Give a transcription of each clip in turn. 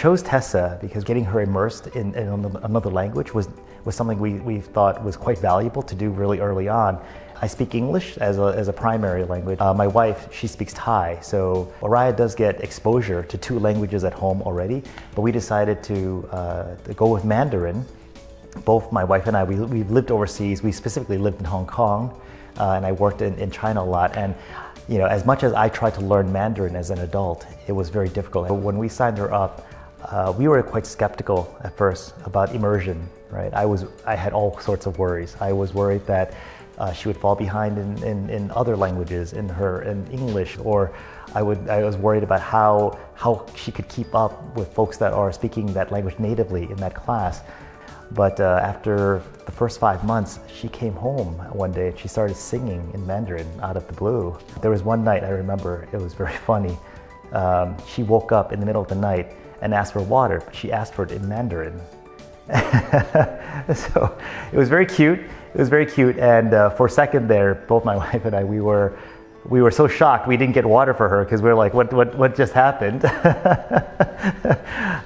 chose Tessa because getting her immersed in another language was something we thought was quite valuable to do really early on. I speak English as a primary language. My wife, she speaks Thai, so Araya does get exposure to 2 languages at home already, but we decided to go with Mandarin. Both my wife and I, we've lived overseas. We specifically lived in Hong Kong, and I worked in China a lot. And as much as I tried to learn Mandarin as an adult, it was very difficult. When we signed her up, we were quite skeptical at first about immersion, right? I had all sorts of worries. I was worried that she would fall behind in other languages, in English, or I was worried about how she could keep up with folks that are speaking that language natively in that class. But after the first 5 months, she came home one day and she started singing in Mandarin out of the blue. There was one night, I remember, it was very funny. She woke up in the middle of the night and asked for water, but she asked for it in Mandarin. So it was very cute. It was very cute, and for a second there, both my wife and I, we were so shocked we didn't get water for her because we were like, what just happened?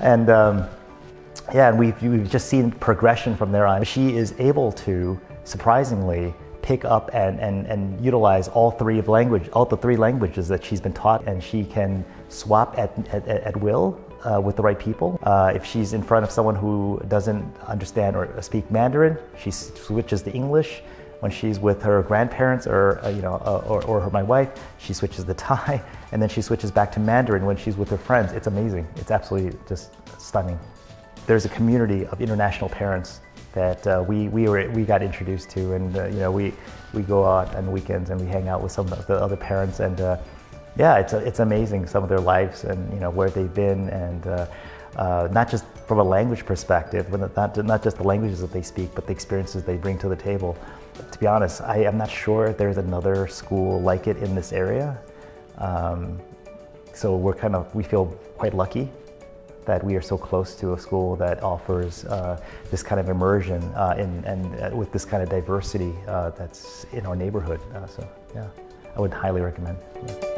And yeah, and we've just seen progression from there on. She is able to surprisingly pick up and utilize all the 3 languages that she's been taught, and she can swap at will with the right people. If she's in front of someone who doesn't understand or speak Mandarin, she switches to English. When she's with her grandparents or my wife, she switches to Thai, and then she switches back to Mandarin when she's with her friends. It's amazing. It's absolutely just stunning. There's a community of international parents that we got introduced to, and we go out on weekends and we hang out with some of the other parents, and yeah, it's amazing, some of their lives and where they've been, and not just from a language perspective, but not just the languages that they speak, but the experiences they bring to the table. To be honest, I am not sure if there's another school like it in this area. So we feel quite lucky that we are so close to a school that offers this kind of immersion and with this kind of diversity that's in our neighborhood. So yeah, I would highly recommend. Yeah.